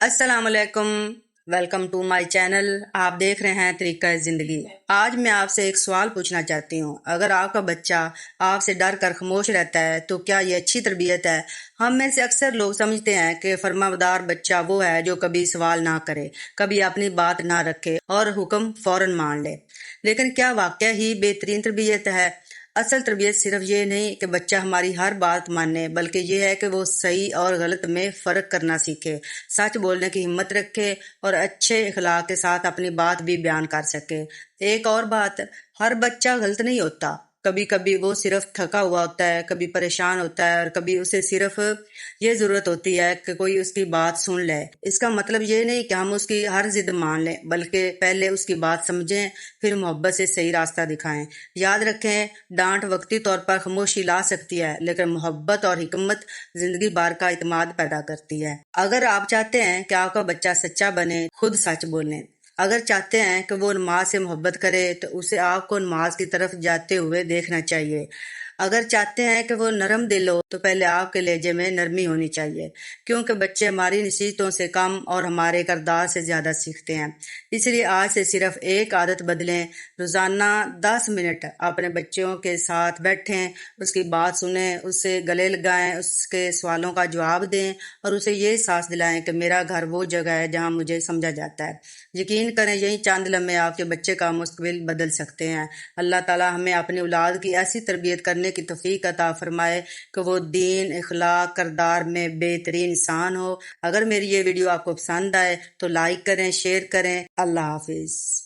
السلام علیکم، welcome to my channel. آپ دیکھ رہے ہیں طریقہ زندگی۔ آج میں آپ سے ایک سوال پوچھنا چاہتی ہوں، اگر آپ کا بچہ آپ سے ڈر کر خاموش رہتا ہے تو کیا یہ اچھی تربیت ہے؟ ہم میں سے اکثر لوگ سمجھتے ہیں کہ فرمانبردار بچہ وہ ہے جو کبھی سوال نہ کرے، کبھی اپنی بات نہ رکھے اور حکم فوراً مان لے، لیکن کیا واقعہ ہی بہترین تربیت ہے؟ اصل تربیت صرف یہ نہیں کہ بچہ ہماری ہر بات مانے، بلکہ یہ ہے کہ وہ صحیح اور غلط میں فرق کرنا سیکھے، سچ بولنے کی ہمت رکھے اور اچھے اخلاق کے ساتھ اپنی بات بھی بیان کر سکے۔ ایک اور بات، ہر بچہ غلط نہیں ہوتا، کبھی کبھی وہ صرف تھکا ہوا ہوتا ہے، کبھی پریشان ہوتا ہے، اور کبھی اسے صرف یہ ضرورت ہوتی ہے کہ کوئی اس کی بات سن لے۔ اس کا مطلب یہ نہیں کہ ہم اس کی ہر ضد مان لیں، بلکہ پہلے اس کی بات سمجھیں، پھر محبت سے صحیح راستہ دکھائیں۔ یاد رکھیں، ڈانٹ وقتی طور پر خاموشی لا سکتی ہے، لیکن محبت اور حکمت زندگی بھر کا اعتماد پیدا کرتی ہے۔ اگر آپ چاہتے ہیں کہ آپ کا بچہ سچا بنے، خود سچ بولیں۔ اگر چاہتے ہیں کہ وہ نماز سے محبت کرے تو اسے آپ کو نماز کی طرف جاتے ہوئے دیکھنا چاہیے۔ اگر چاہتے ہیں کہ وہ نرم دل ہو تو پہلے آپ کے لہجے میں نرمی ہونی چاہیے، کیونکہ بچے ہماری نصیحتوں سے کم اور ہمارے کردار سے زیادہ سیکھتے ہیں۔ اس لیے آج سے صرف ایک عادت بدلیں، روزانہ 10 منٹ اپنے بچوں کے ساتھ بیٹھیں، اس کی بات سنیں، اس سے گلے لگائیں، اس کے سوالوں کا جواب دیں اور اسے یہ احساس دلائیں کہ میرا گھر وہ جگہ ہے جہاں مجھے سمجھا جاتا ہے۔ یقین کریں، یہی چند لمحے آپ کے بچے کا مستقبل بدل سکتے ہیں۔ اللہ تعالیٰ ہمیں اپنی اولاد کی ایسی تربیت کرنے کی توفیق عطا فرمائے کہ وہ دین، اخلاق، کردار میں بہترین انسان ہو۔ اگر میری یہ ویڈیو آپ کو پسند آئے تو لائک کریں، شیئر کریں۔ اللہ حافظ۔